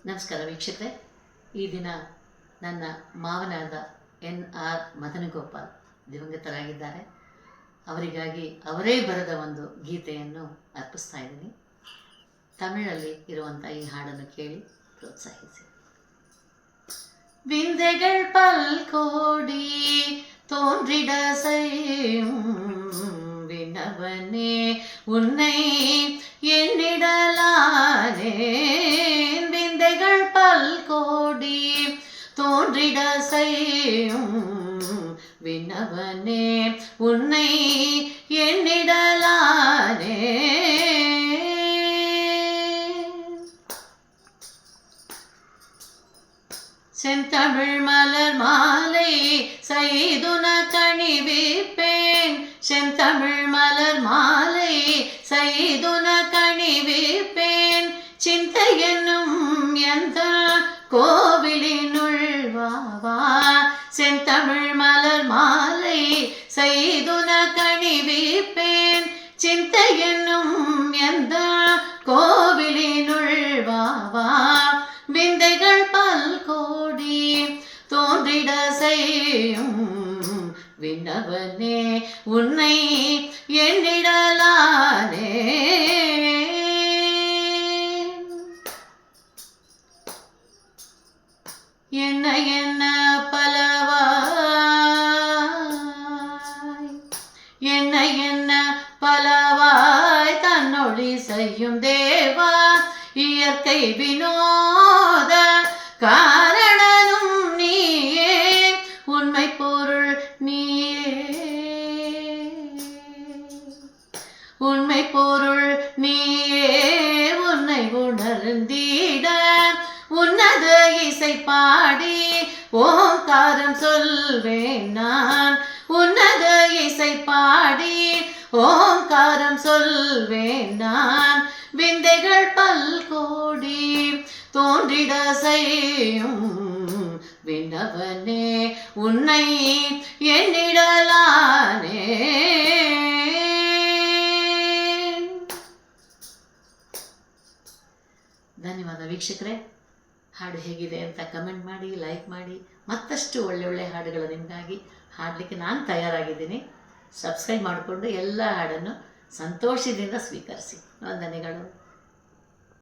ನಮಸ್ಕಾರ ವೀಕ್ಷಕರೇ. ಈ ದಿನ ನನ್ನ ಮಾವನಾದ NR ಮದನಗೋಪಾಲ್ ದಿವಂಗತರಾಗಿದ್ದಾರೆ. ಅವರಿಗಾಗಿ ಅವರೇ ಬರೆದ ಒಂದು ಗೀತೆಯನ್ನು ಅರ್ಪಿಸ್ತಾ ಇದ್ದೀನಿ. ತಮಿಳಲ್ಲಿ ಇರುವಂಥ ಈ ಹಾಡನ್ನು ಕೇಳಿ ಪ್ರೋತ್ಸಾಹಿಸಿ. விந்தைகள் பல்கோடி தோன்றிட செய்யும் விண்ணவனே உன்னை எண்ணிடலானேன். விந்தைகள் பல்கோடி தோன்றிட செய்யும் விண்ணவனே உன்னை எண்ணிடலானே. செந்தமிழ் மலர் மாலை செய்துன கணிவிப்பேன். செந்தமிழ் மலர் மாலை செய்துன கணிவிப்பேன். சிந்தை என்னும் எந்த கோவிலினுள் வாவா. செந்தமிழ் மலர் மாலை செய்துன கணிவிப்பேன். சிந்தை என்னும் எந்த கோவிலினுள் வாவா. விந்தைகள் பல்கோடி தோன்றிட செய்யும் விண்ணவனே உன்னை எண்ணிடலானே. என்ன என்ன பலவாய் என்ன என்ன பலவாய் தன்னொழி செய்யும் தேவா. இயற்கை வினோத காரணனும் நீயே, உண்மை பொருள் நீயே, உண்மை பொருள் நீயே. உன்னை உணர்ந்திட உன்னத இசை பாடி ஓங்காரம் சொல்வேன் நான். உன்னத இசை பாடி ஓங்காரம் சொல்வேன் நான். விந்தைகள் பல்கோடி தோன்றிட செய்யும் விண்ணவனே உன்னை எண்ணிடலானே. ಧನ್ಯವಾದ ವೀಕ್ಷಕರೇ. ಹಾಡು ಹೇಗಿದೆ ಅಂತ ಕಮೆಂಟ್ ಮಾಡಿ, ಲೈಕ್ ಮಾಡಿ. ಮತ್ತಷ್ಟು ಒಳ್ಳೆ ಹಾಡುಗಳು ನಿಮಗಾಗಿ ಹಾಡಲಿಕ್ಕೆ ನಾನು ತಯಾರಾಗಿದ್ದೀನಿ. ಸಬ್ಸ್ಕ್ರೈಬ್ ಮಾಡಿಕೊಂಡು ಎಲ್ಲ ಹಾಡನ್ನು ಸಂತೋಷದಿಂದ ಸ್ವೀಕರಿಸಿ. ವಂದನೆಗಳು.